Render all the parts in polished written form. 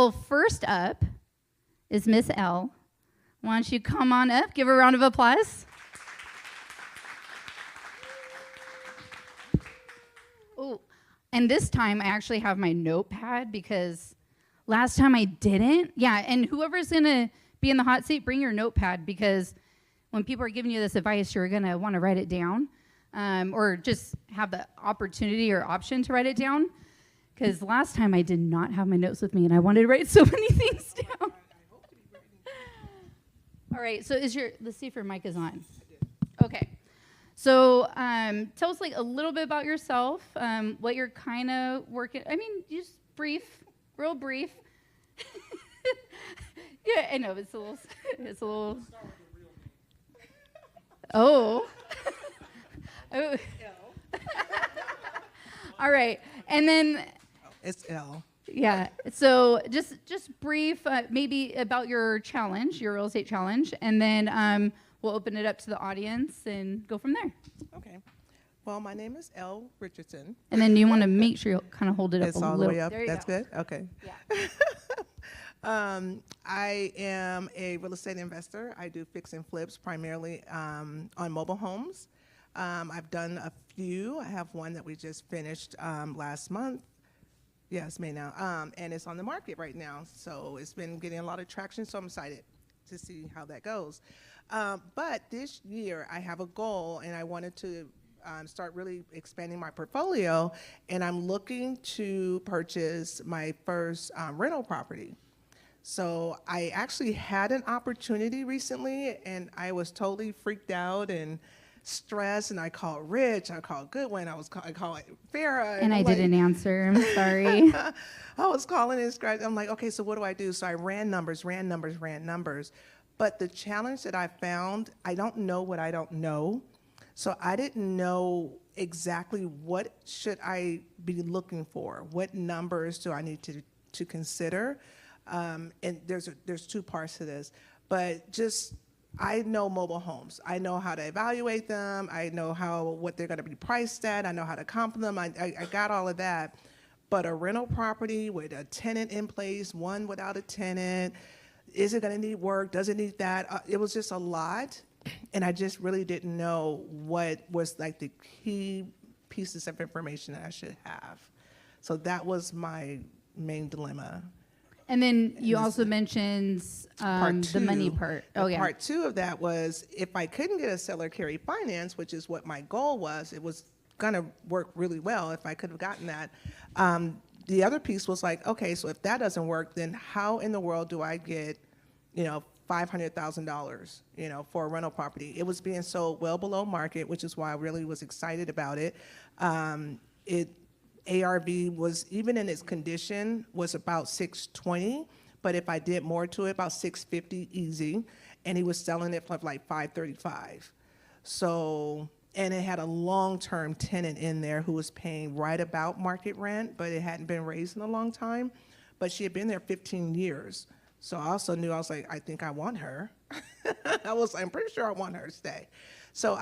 Well, first up is Miss L. Why don't you come on up? Give her a round of applause. Oh, and this time I actually have my notepad because last time I didn't. Yeah, and whoever's going to be in the hot seat, bring your notepad because when people are giving you this advice, you're going to want to write it down or just have the opportunity or option to write it down. Because last time I did not have my notes with me, and I wanted to write so many things down. All right, so let's see if your mic is on. Okay. So tell us like a little bit about yourself, what you're kind of working, just real brief. Yeah, I know, it's a little. Oh. Oh. All right, and then. It's L. Yeah, so just brief, maybe about your challenge, your real estate challenge, and then we'll open it up to the audience and go from there. Okay. Well, my name is L. Richardson. And then you want to make sure you kind of hold it up It's a all little. the way up. There you That's go. good? Okay. Yeah. I am a real estate investor. I do fix and flips primarily on mobile homes. I've done a few. I have one that we just finished last month. Yes, May now. And it's on the market right now. So it's been getting a lot of traction. So I'm excited to see how that goes. But this year I have a goal and I wanted to start really expanding my portfolio. And I'm looking to purchase my first rental property. So I actually had an opportunity recently and I was totally freaked out and stressed, and I called Rich, I called Goodwin, I called Farrah. And I didn't answer, I'm sorry. I was calling and scratching. I'm like, okay, so what do I do? So I ran numbers. But the challenge that I found, I don't know what I don't know. So I didn't know exactly what should I be looking for. What numbers do I need to consider? And there's two parts to this. But just I know mobile homes. I know how to evaluate them. I know what they're going to be priced at. I know how to comp them. I got all of that. But a rental property with a tenant in place, one without a tenant, is it going to need work? Does it need that? It was just a lot. And I just really didn't know what was like the key pieces of information that I should have. So that was my main dilemma. And then you also mentioned the money part. Oh, yeah. Part two of that was if I couldn't get a seller carry finance, which is what my goal was, it was going to work really well if I could have gotten that. The other piece was like, okay, so if that doesn't work, then how in the world do I get, $500,000, for a rental property? It was being sold well below market, which is why I really was excited about it. ARV was, even in its condition, was about 620, but if I did more to it, about 650 easy, and he was selling it for like 535. So, and it had a long-term tenant in there who was paying right about market rent, but it hadn't been raised in a long time, but she had been there 15 years. So I also knew, I was like, I think I want her. I'm pretty sure I want her to stay. So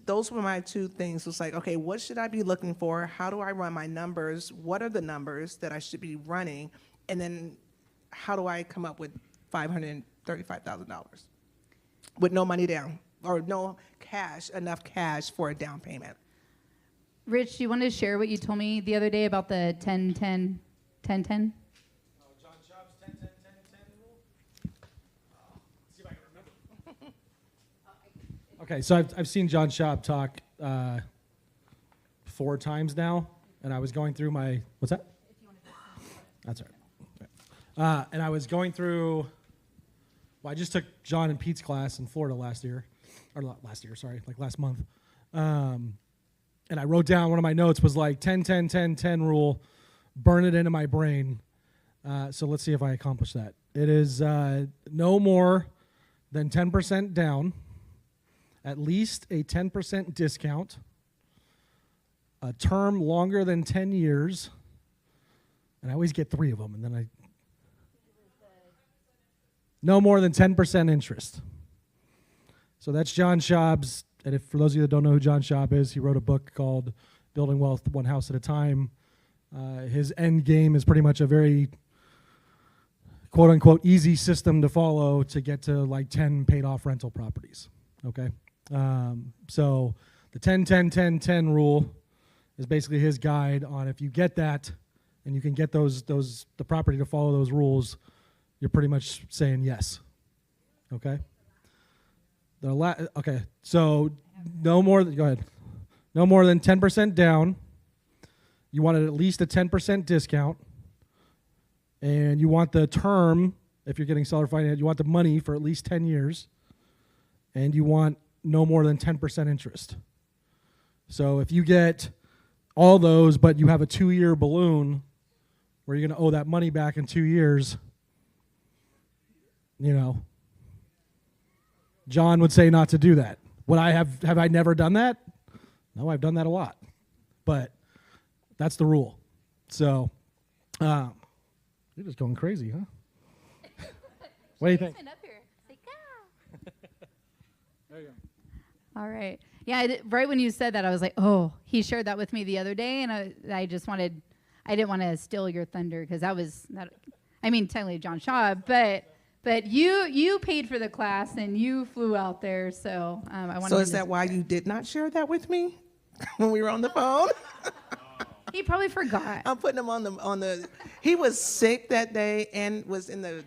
those were my two things. It was like, okay, what should I be looking for? How do I run my numbers? What are the numbers that I should be running? And then how do I come up with $535,000 with no money down or no cash, enough cash for a down payment? Rich, do you want to share what you told me the other day about the 10-10-10-10? John Schaub's 10-10-10-10 rule? See if I can remember. Okay, so I've seen John Schaub talk 4 times now, and I was going through my, what's that? That's all right. And I was going through, I just took John and Pete's class in Florida last month. And I wrote down, one of my notes was like 10-10-10-10 rule, burn it into my brain. So let's see if I accomplish that. It is no more than 10% down, at least a 10% discount, a term longer than 10 years, and I always get 3 of them, and then no more than 10% interest. So that's John Schaub's, and for those of you that don't know who John Schaub is, he wrote a book called Building Wealth One House at a Time. His end game is pretty much a very quote unquote easy system to follow to get to like 10 paid off rental properties. Okay. So the 10-10-10-10 rule is basically his guide on if you get that and you can get the property to follow those rules, you're pretty much saying yes. Okay. Okay. So go ahead. No more than 10% down. You wanted at least a 10% discount. And you want the term, if you're getting seller finance, you want the money for at least 10 years. And you want no more than 10% interest. So if you get all those, but you have a 2-year balloon where you're going to owe that money back in 2 years, John would say not to do that. Would I have I never done that? No, I've done that a lot. But that's the rule. So, you're just going crazy, huh? What do you think? Up here. Say, go. There you go. All right. Yeah, right when you said that, I was like, oh, he shared that with me the other day, and I didn't want to steal your thunder because technically John Shaw, but you paid for the class and you flew out there, so I wanted. So is that why you did not share that with me when we were on the phone? He probably forgot. I'm putting him on the. He was sick that day and was in the.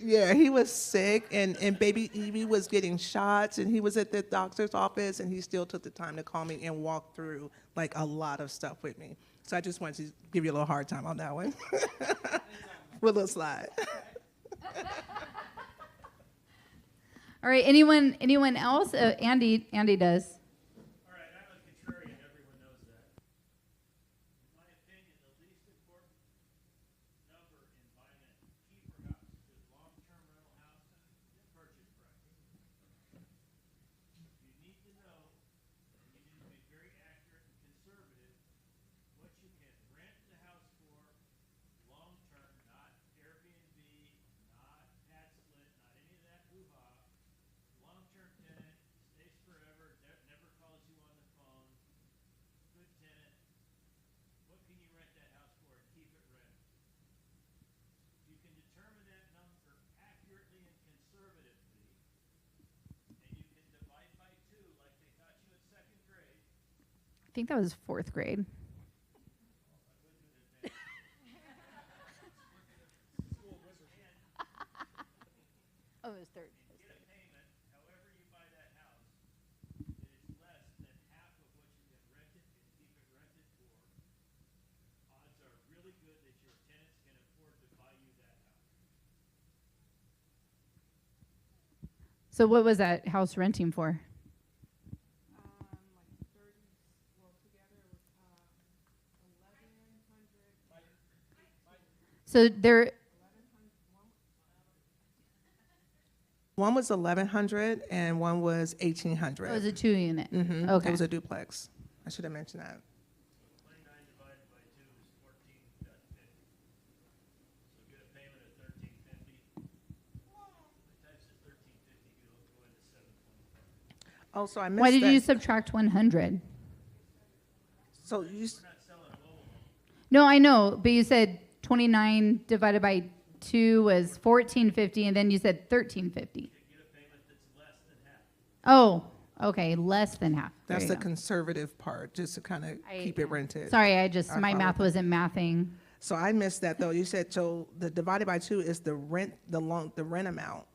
Yeah, he was sick, and baby Evie was getting shots, and he was at the doctor's office, and he still took the time to call me and walk through like a lot of stuff with me. So I just wanted to give you a little hard time on that one. With a little slide. All right. Anyone else? Andy does. All right, I'm a contrarian. Everyone knows that. In my opinion, the least important number in buying a cheaper house is long-term rental houses and purchase price. You need to know, and you need to be very accurate and conservative, what you can rent the house for long-term, not Airbnb, not pad split, not any of that hoo-ha. Long-term tenant, stays forever, never calls you on the phone, good tenant. What can you rent that house for and keep it rented? You can determine that number accurately and conservatively, and you can divide by 2 like they taught you in 2nd grade. I think that was 4th grade. Oh, it was 3rd. Get a payment, however you buy that house, it is less than half of what you can rent it and keep it rented for. Odds are really good that your tenants can afford to buy you that house. So what was that house renting for? So there. One was 1,100 and one was 1,800. It was a 2-unit. Mm-hmm. Okay. It was a duplex. I should have mentioned that. 29 divided by 2 is 14.50. So get a payment of 13.50. Times the 13.50, you'll go into 7.25. Oh, so I missed Why did that. you subtract 100? So you. We're not selling a mobile home. No, I know, but you said 29 divided by 2 was 14.50, and then you said 13.50. Get a payment that's less than half. Oh, okay, less than half. There That's you the go. conservative part, just to kind of keep it rented. Sorry, I my math follow. wasn't mathing. So I missed that though. You said so the divided by 2 is the rent, the rent amount,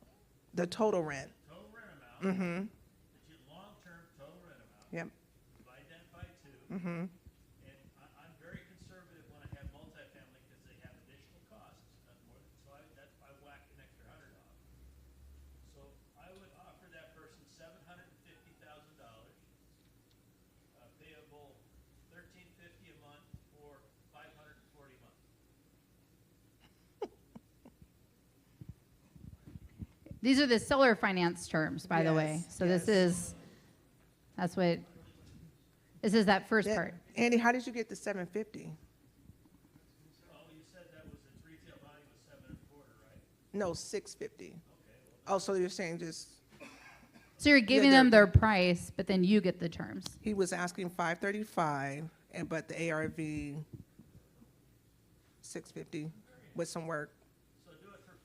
the total rent. Total rent amount. Mm-hmm. That's your long-term total rent amount. Yep. Divide that by 2. Mm-hmm. And I'm very conservative when I have multifamily because they have additional costs. So I whack an extra $100 off. So I would offer that person $750,000, payable $13.50 a month for 540 months. These are the seller finance terms, by the way. Yes, So yes. this is that first part. Andy, how did you get the 750? Oh, you said that was its retail value was 7.25, right? No, 650. Oh, so you're saying just So you're giving them their price, but then you get the terms. he was asking 535, but the ARV 650 with some work. So do it for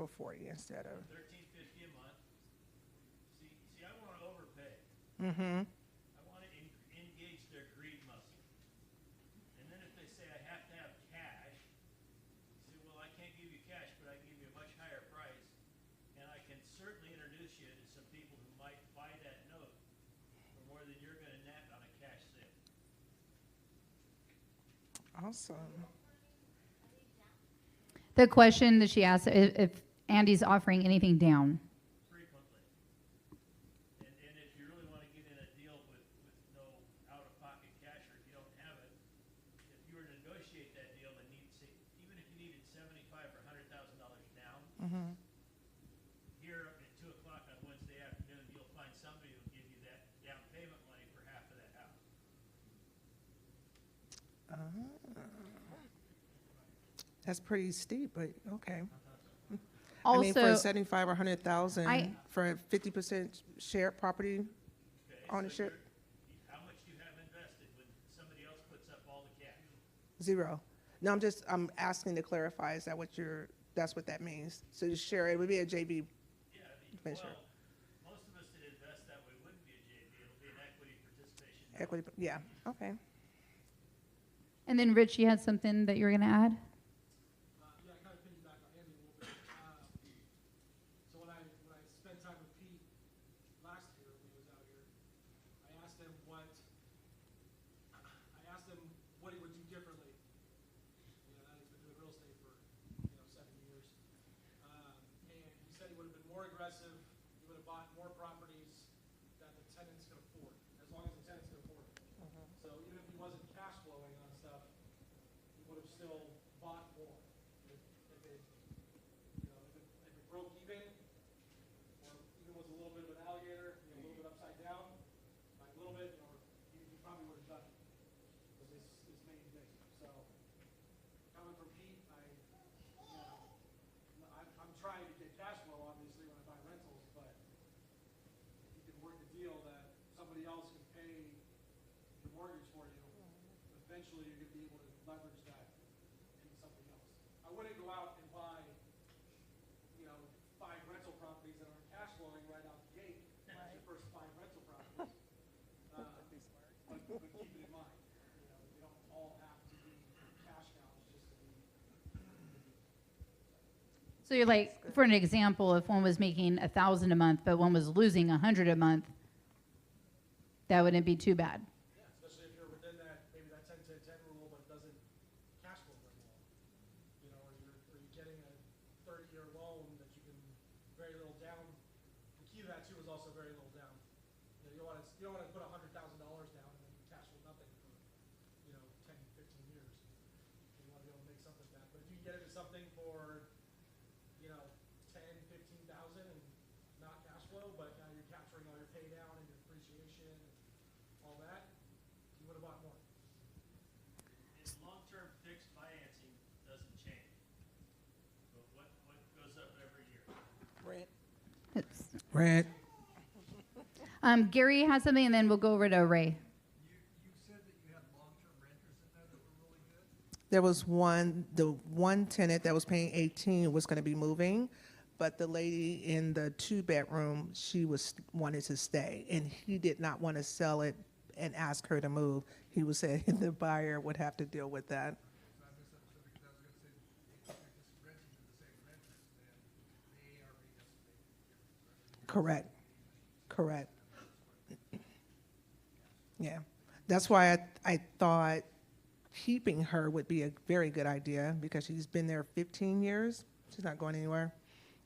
for 40 instead of. $13.50 a month. See, I want to overpay. Mm-hmm. I want to engage their greed muscle. And then if they say I have to have cash, you say, well, I can't give you cash, but I can give you a much higher price, and I can certainly introduce you to some people who might buy that note for more than you're going to net on a cash sale. Awesome. The question that she asked, if Andy's offering anything down. Frequently. And if you really want to get in a deal with no out-of-pocket cash, or if you don't have it, if you were to negotiate that deal and need, say, even if you needed $75,000 or $100,000 down, Mm-hmm. here at 2 o'clock on Wednesday afternoon, you'll find somebody who'll give you that down payment money for half of that house. That's pretty steep, but okay. Also, I mean, for 75 or 100,000 I- for a 50% shared property Okay, ownership, how much do you have invested when somebody else puts up all the cash? 0. No, I'm asking to clarify. Is that that's what that means? So you share it would be a JV Yeah, venture, well, most of us that invest that way wouldn't be a JV, it'll be an equity participation. note. equity. Yeah. Okay. and then Rich, you had something that you were going to add? Yeah, I kind of piggyback on Andy a little bit. So when I spent time with Pete last year when he was out here, I asked him what he would do differently. You know, he's been doing real estate for 7 years, and he said he would have been more aggressive. He would have bought more properties that the tenants could afford, as long as the tenants could afford it. So even if he wasn't cash flowing on stuff, he would have still bought more. If it broke even, or even was a little bit of an alligator, a little bit upside down, by a little bit, he probably would have done it. Was his main thing. So coming from Pete, I'm trying to get cash flow obviously when I buy rentals, but if you can work a deal that somebody else can pay your mortgage for you, eventually you're going to be able to leverage that into something else. I wouldn't go out and buy, 5 rental properties that aren't cash flowing right out the gate. That's your first 5 rental properties. But keep it in mind, they don't all have to be cash cows just to be. So you're like, for an example, if one was making 1,000 a month, but one was losing 100 a month, that wouldn't be too bad. Yeah, especially if you're within that, maybe that 10-10-10 rule, but it doesn't cash flow very well. Or you're getting a 30-year loan that you can very little down. The key to that too is also very little down. You don't want to put $100,000 down and then cash flow nothing for 10, 15 years. You want to be able to make something back. But if you can get into something for 10, 15,000 and not cash flow, but now you're capturing all your pay down and your depreciation and all that, you would have bought more. And long-term fixed financing doesn't change. But what goes up every year? Rent. It's- Rent. Gary has something, and then we'll go over to Ray. You said that you had long-term renters in there that were really good? There was the one tenant that was paying 18 was going to be moving, but the lady in the 2-bedroom, she wanted to stay, and he did not want to sell it and ask her to move. He was saying the buyer would have to deal with that. So I misunderstood because I was going to say, if you're just renting to the same renters, then the ARV has to make a difference. Correct. Correct. Yeah, that's why I thought keeping her would be a very good idea because she's been there 15 years. She's not going anywhere.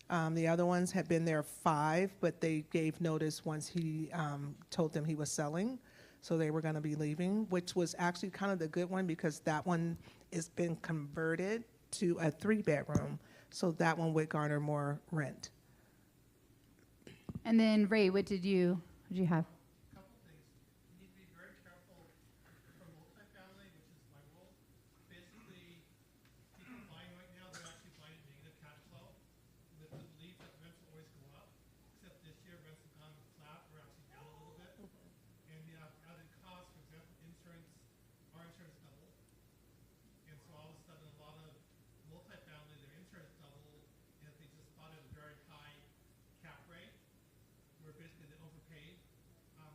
The other ones had been there 5, but they gave notice once he told them he was selling. So they were going to be leaving, which was actually kind of the good one because that one has been converted to a 3-bedroom. So that one would garner more rent. And then Ray, what did you have? Couple things. You need to be very careful for multifamily, which is my rule. Basically, people buying right now, they're actually buying negative cash flow with the belief that rents will always go up. Except this year, rents have gone flat or actually down a little bit. And the added cost, for example, our insurance doubled. And so all of a sudden, a lot of multifamily, their insurance doubled. And if they just bought basically they overpaid,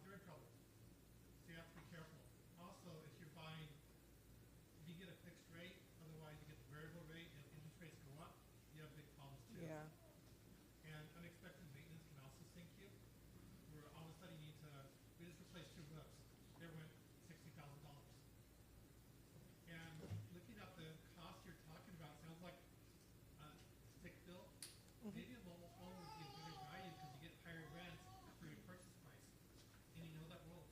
they're in trouble. So you have to be careful. Also, if you're buying, if you get a fixed rate, otherwise you get the variable rate, and if interest rates go up, you have big problems too. Yeah. And unexpected maintenance can also sink you, where all of a sudden you need to, we just replaced 2 roofs. There went $60,000. And looking at the cost you're talking about, sounds like stick built. Maybe a mobile home would be a better value because you get higher rents for your purchase price, and you know that role.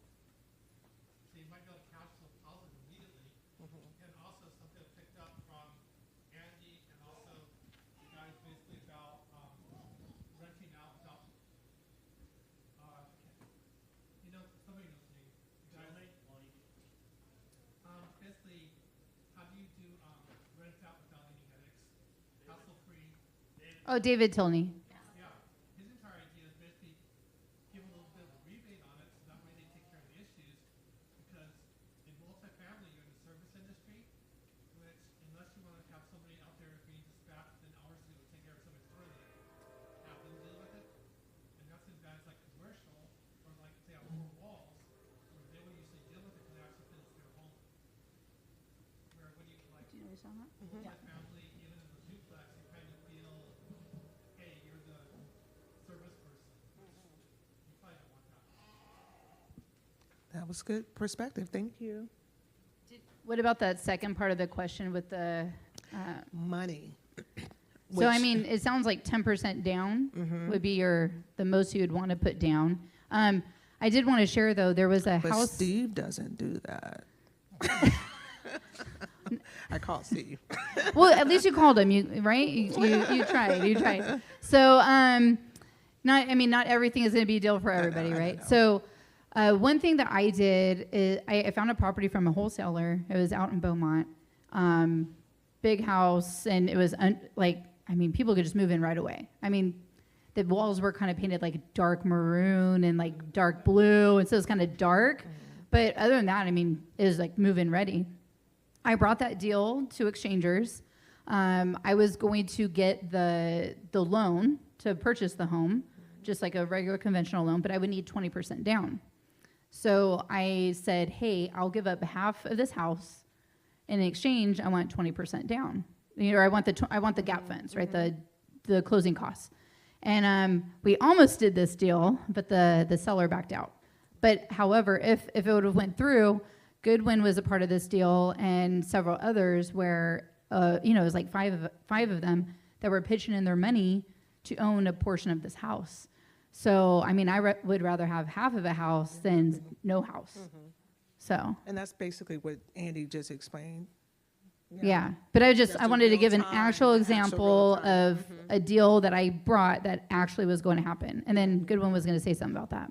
So you might be able to cash flow positive immediately. And also something I picked up from Andy and also the guys basically about renting out without, you know, somebody knows the name. The guys, basically, how do you do rent out without any headaches? Hassle-free. Oh, David Tilney. Yeah, his entire idea is basically give a little bit of a rebate on it, so that way they take care of the issues. Because in multifamily, you're in the service industry, which unless you want to have somebody out there being dispatched within hours to take care of something for you, have them deal with it. And that's in advantage like commercial, or like say have 4 walls, where they would usually deal with it because they actually finish their home. Where when you like multifamily, even in the duplex, you kind of feel, hey, you're the service person. You probably don't want that. That was good perspective. Thank you. What about that second part of the question with the? Money. So I Which- mean, it sounds like 10% down would be the most you would want to put down. I did want to share though, there was a But house. Steve doesn't do that. I call Steve. Well, at least you called him, right? You tried. So, not everything is going to be a deal for everybody, right? So, one thing that I did is I found a property from a wholesaler. It was out in Beaumont, big house, and it was people could just move in right away. I mean, the walls were kind of painted like dark maroon and like dark blue, and so it was kind of dark. But other than that, I mean, it was like move-in ready. I brought that deal to exchangers. I was going to get the loan to purchase the home, just like a regular conventional loan, but I would need 20% down. So I said, hey, I'll give up half of this house. In exchange, I want 20% down. I want the gap funds, right? The closing costs. And we almost did this deal, but the seller backed out. But however, if it would have went through, Goodwin was a part of this deal, and several others where it was like five of them that were pitching in their money to own a portion of this house. So I mean, I would rather have half of a house than no house. So And that's basically what Andy just explained. yeah, but I Just a wanted to give an real-time, actual actual example real-time. of a deal that I brought that actually was going to happen, and then Goodwin was going to say something about that.